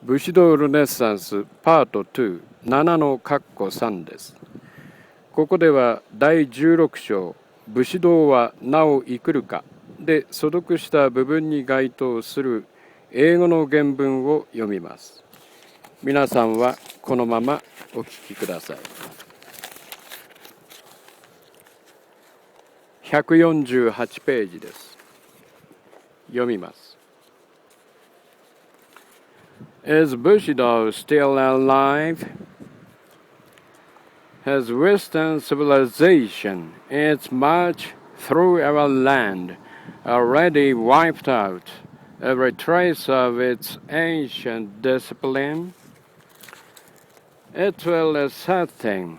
武士道ルネサンスPartⅡ 7の括弧3です。ここでは第16章武士道はなお生くるかで所読した部分に該当する英語の原文を読みます。皆さんはこのままお聞きください。148ページです。読みます。Is Bushido still alive? Has Western civilization, in its march through our land, already wiped out every trace of its ancient discipline? It will a sad thing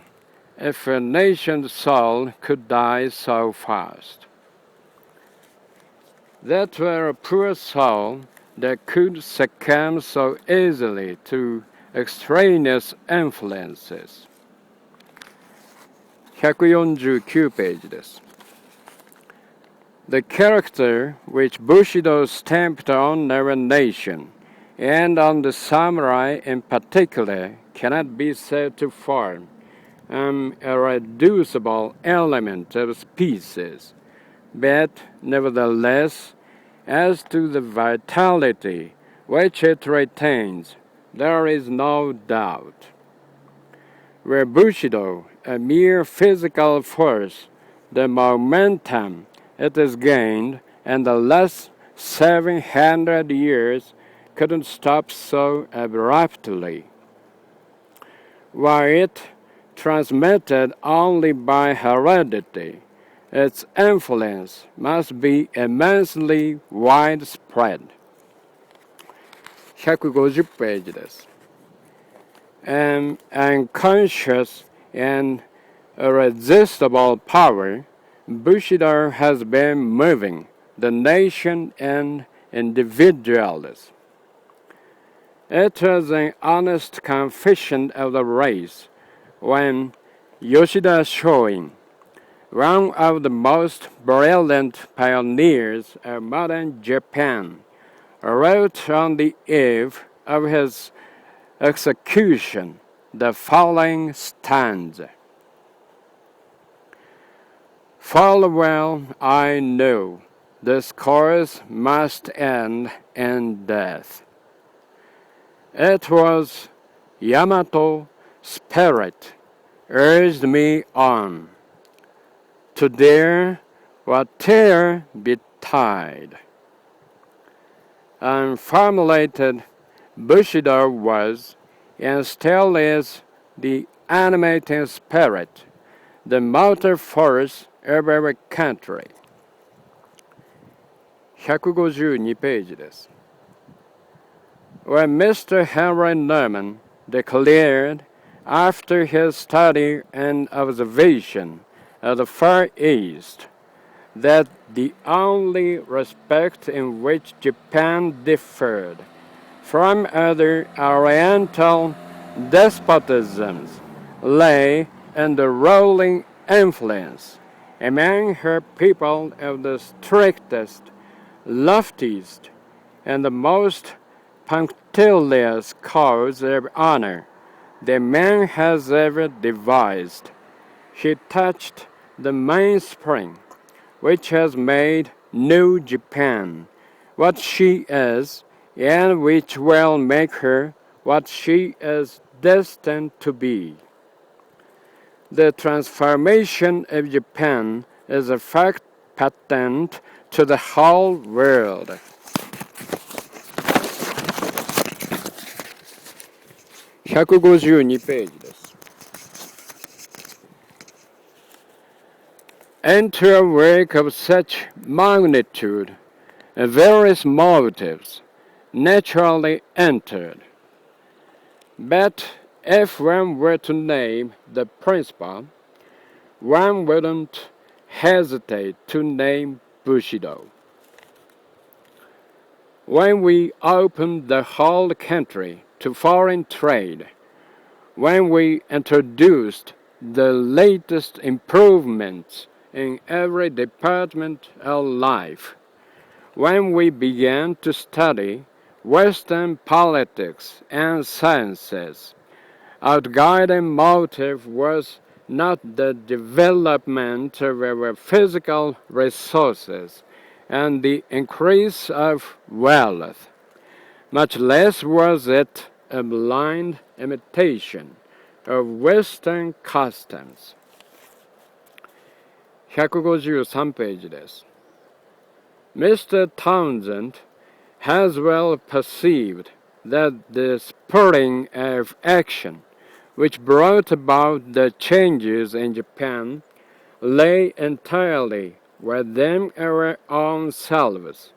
if a nation's soul could die so fast. That were a poor soul that could succumb so easily to extraneous influences. 149ページです。The character which Bushido stamped on our nation, and on the samurai in particular, cannot be said to form an irreducible element of species, but nevertheless, as to the vitality which it retains, there is no doubt. Where Bushido, a mere physical force, the momentum it has gained in the last 700 years couldn't stop so abruptly. While it transmitted only by heredity, its influence must be immensely widespread. 150ページです。An unconscious and irresistible power, Bushido has been moving the nation and individuals. It was an honest confession of the race when Yoshida Shoin, one of the most brilliant pioneers of modern Japan, wrote on the eve of his execution the following stanza. Full well I know this course must end in death. It was Yamato spirit urged me on to dare whate'er betide. Unformulated Bushido was, and still is, the animating spirit, the motor force of our country. 152ページです。When Mr. Henry Norman declared, after his study and observation of the Far East, that the only respect in which Japan differed from other Oriental despotisms lay in the ruling influence among her people of the strictest, loftiest, and the most punctilious cause of honor the man has ever devised. He touched the mainspring which has made New Japan what she is, and which will make her what she is destined to be. The transformation of Japan is a fact patent to the whole world. 152ページです。Into a work of such magnitude, various motives naturally entered. But if one were to name the principal, one wouldn't hesitate to name Bushido. When we opened the whole country to foreign trade, when we introduced the latest improvements in every department of life, when we began to study Western politics and sciences. Our guiding motive was not the development of our physical resources and the increase of wealth. Much less was it a blind imitation of Western customs. 153ページです。Mr. Townsend has well perceived that the spurring of action which brought about the changes in Japan lay entirely within our own selves,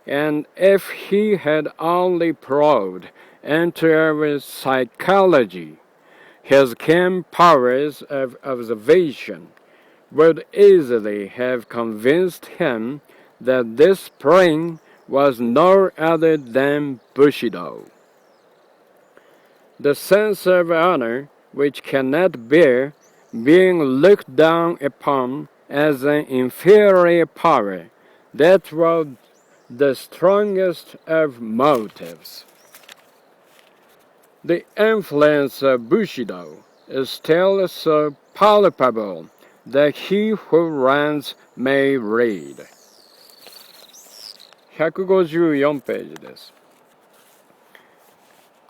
and if he had only probed into our psychology, his keen powers of observation would easily have convinced him that this spring was no other than Bushido. The sense of honor which cannot bear being looked down upon as an inferior power, that was the strongest of motives. The influence of Bushido is still so palpable that he who runs may read. 154ページです。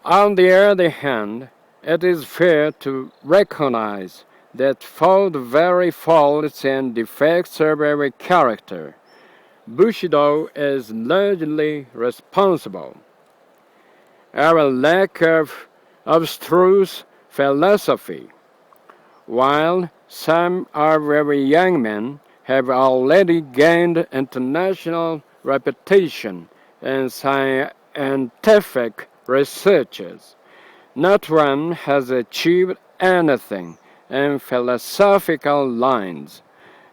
On the other hand, it is fair to recognize that for the very faults and defects of our character, Bushido is largely responsible. Our lack of abstruse philosophy, while some of our young men have already gained international reputation in scientific researches, not one has achieved anything in philosophical lines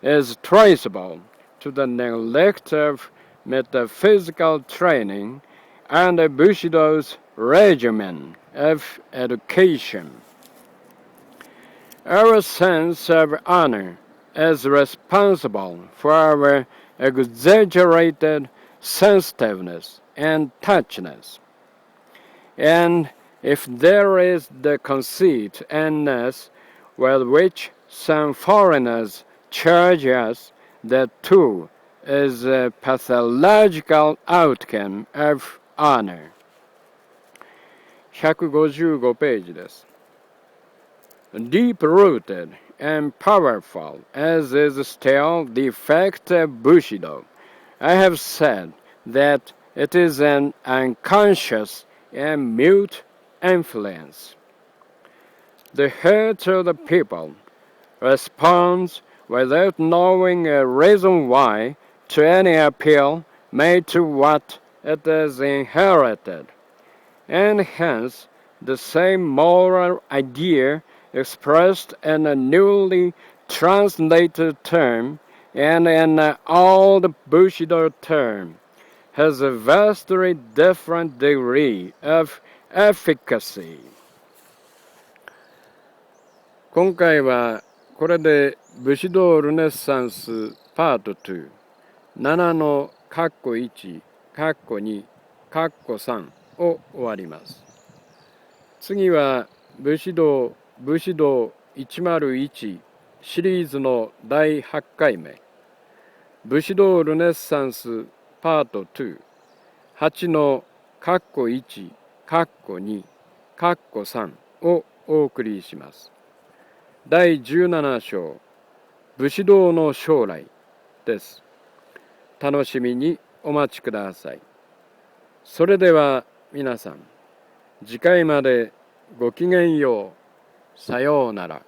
is traceable to the neglect of metaphysical training under Bushido's regimen of education. Our sense of honor is responsible for our exaggerated sensitiveness and touchiness. And if there is the conceit in us with which some foreigners charge us, that too is a pathological outcome of honor. 155ページです。Deep-rooted and powerful as is still the effect of Bushido, I have said that it is an unconscious and mute influence. The heart of the people responds without knowing a reason why to any appeal made to what it has inherited, and hence the same moral idea expressed in a newly translated term and in an old Bushido term has a vastly different degree of efficacy. 今回はこれで武士道ルネサンスパート2、7の括弧1、括弧2、括弧3を終わります。次は武士道101シリーズの第8回目、武士道ルネサンスパート2、8の括弧1、括弧2、括弧3をお送りします。第17章、武士道の将来です。楽しみにお待ちください。それでは皆さん、次回までごきげんよう。さようなら。